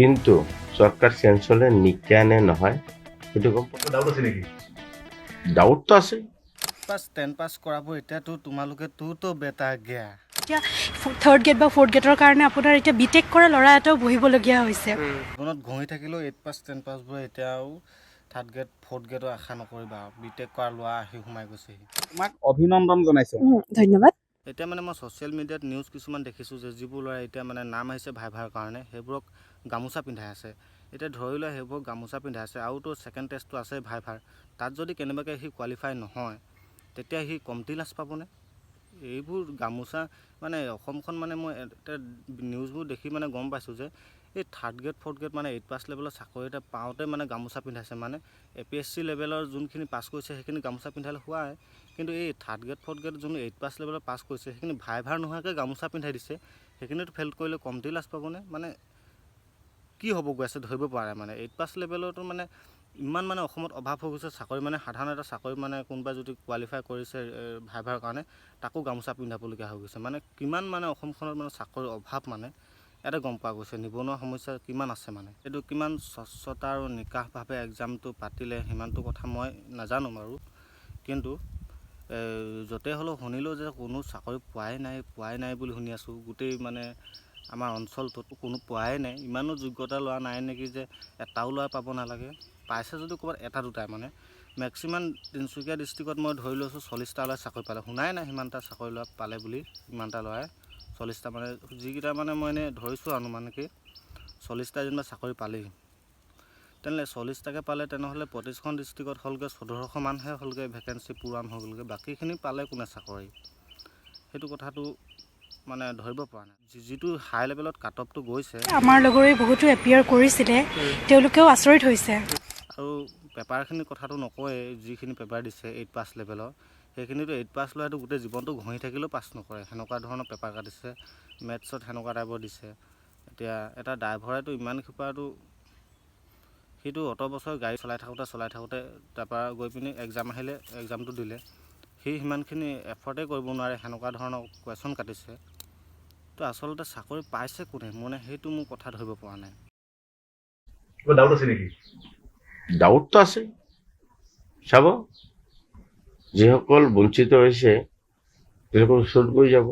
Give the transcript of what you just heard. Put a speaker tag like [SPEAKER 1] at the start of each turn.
[SPEAKER 1] কিন্তু চৰকাৰ চেঞ্জ হ'লে নিকানে নহয় সেইটো গম পাব।
[SPEAKER 2] ডাউট আছে নেকি?
[SPEAKER 1] ডাউটটো আছে।
[SPEAKER 3] পাছ 10 পাছ কৰাব এতিয়াতো তোমালোকেতো বেটা গিয়া
[SPEAKER 4] এতিয়া থাৰ্ড গেট বা ফ'ৰ্থ গেটৰ কাৰণে আপোনাৰ এতিয়া বিটেক কৰা ল'ৰা এটাও বহিবলগীয়া হৈছে।
[SPEAKER 3] জীৱনত ঘঁহি থাকিলেও 8 পাছ 10 পাছবোৰে এতিয়াও থাৰ্ড গেট ফ'ৰ্থ গেটৰ আশা নকৰিবা। বিটেক কৰা ল'ৰা আহি সোমাই গৈছেহি।
[SPEAKER 5] তোমাক অভিনন্দন জনাইছোঁ।
[SPEAKER 4] ধন্যবাদ।
[SPEAKER 3] এতিয়া মানে মই ছ'চিয়েল মিডিয়াত নিউজ কিছুমান দেখিছোঁ যে যিবোৰ ল'ৰাই এতিয়া মানে নাম আহিছে ভাইভাৰ কাৰণে সেইবোৰক গামোচা পিন্ধাই আছে। এতিয়া ধৰি লোৱা সেইবোৰক গামোচা পিন্ধাই আছে আৰুতো ছেকেণ্ড টেষ্টটো আছে ভাইভাৰ। তাত যদি কেনেবাকৈ সি কোৱালিফাই নহয় তেতিয়া সি কমটি লাজ পাবনে? এইবোৰ গামোচা মানে অসমখন মানে মই এতিয়া নিউজবোৰ দেখি মানে গম পাইছোঁ যে এই থাৰ্ড গ্ৰেড ফ'ৰ্থ গ্ৰেড মানে 8 পাছ লেভেলৰ চাকৰি এটা পাওঁতে মানে গামোচা পিন্ধাইছে। মানে APSC লেভেলৰ যোনখিনি পাছ কৰিছে সেইখিনি গামোচা পিন্ধালে হোৱাই, কিন্তু এই থাৰ্ড গ্ৰেড ফ'ৰ্থ গ্ৰেড যোন 8 পাছ লেভেলৰ পাছ কৰিছে সেইখিনি ভাইভাৰ নোহোৱাকৈ গামোচা পিন্ধাই দিছে। সেইখিনিতো ফেইল কৰিলে কমটি লাজ পাবনে? মানে কি হ'ব গৈ আছে ধৰিব পৰা নাই। মানে 8 পাছ লেভেলতো মানে ইমান মানে অসমত অভাৱ হৈ গৈছে চাকৰি। মানে সাধাৰণ এটা চাকৰি মানে কোনোবাই যদি কোৱালিফাই কৰিছে ভাইভাৰ কাৰণে তাকো গামোচা পিন্ধাবলগীয়া হৈ গৈছে। মানে কিমান মানে অসমখনত মানে চাকৰিৰ অভাৱ মানে ইয়াতে গম পোৱা গৈছে। নিবনুৱা সমস্যা কিমান আছে মানে এইটো কিমান স্বচ্ছতা আৰু নিকাহভাৱে এক্সামটো পাতিলে সিমানটো কথা মই নাজানো বাৰু, কিন্তু য'তে হ'লেও শুনিলেও যে কোনো চাকৰি পোৱাই নাই বুলি শুনি আছোঁ। গোটেই মানে আমাৰ অঞ্চলটোত কোনো পোৱাই নাই। ইমানো যোগ্যতা লোৱা নাই নেকি যে এটাও ল'ৰা পাব নালাগে। পাইছে যদি ক'ৰবাত এটা দুটাই মানে মেক্সিমাম তিনিচুকীয়া ডিষ্ট্ৰিক্টত মই ধৰি লৈছোঁ 40টা ল'ৰাই চাকৰি পালে। শুনাই নাই সিমানটা চাকৰি ল'ৰা পালে বুলি। ইমানটা ল'ৰাই 40টা মানে যিকেইটা মানে মই এনেই ধৰিছোঁ আনুমানিক 40টা যেনিবা চাকৰি পালেই। তেনেহ'লে 40টাকৈ পালে তেনেহ'লে 25খন ডিষ্ট্ৰিক্টত হ'লগৈ 1400 মানহে হ'লগৈ ভেকেঞ্চি পূৰণ হৈ গ'লগৈ। বাকীখিনি পালে কোনে চাকৰি? সেইটো কথাটো মানে ধৰিব পৰা নাই। যিটো হাই লেভেলত কাট অফটো গৈছে
[SPEAKER 4] আমাৰ লগৰে বহুতো এপিয়াৰ কৰিছিলে, তেওঁলোকেও আচৰিত হৈছে।
[SPEAKER 3] আৰু পেপাৰখিনিৰ কথাটো নকয়। যিখিনি পেপাৰ দিছে 8 পাছ লেভেলৰ সেইখিনিতো 8 পাছ ল'ৰাটো গোটেই জীৱনটো ঘঁহি থাকিলেও পাছ নকৰে। সেনেকুৱা ধৰণৰ পেপাৰ কাটিছে। মেথছত সেনেকুৱা টাইপৰ দিছে। এতিয়া এটা ড্ৰাইভাৰেতো ইমান ক্ষিপাৰটো সিটো অত বছৰ গাড়ী চলাই থাকোঁতে তাৰপৰা গৈ পিনি এক্সাম আহিলে এক্সামটো দিলে। সি সিমানখিনি এফৰ্টেই কৰিব নোৱাৰে। সেনেকুৱা ধৰণৰ কুৱেশ্যন কাটিছে। তো আচলতে চাকৰি পাইছে কোনে মানে সেইটো মোৰ কথা ধৰিব পৰা নাই।
[SPEAKER 2] কিবা ডাউট আছে নেকি?
[SPEAKER 1] ডাউটটো আছে। চাব যিসকল বঞ্চিত হৈছে তেওঁলোকৰ ওচৰত গৈ যাব।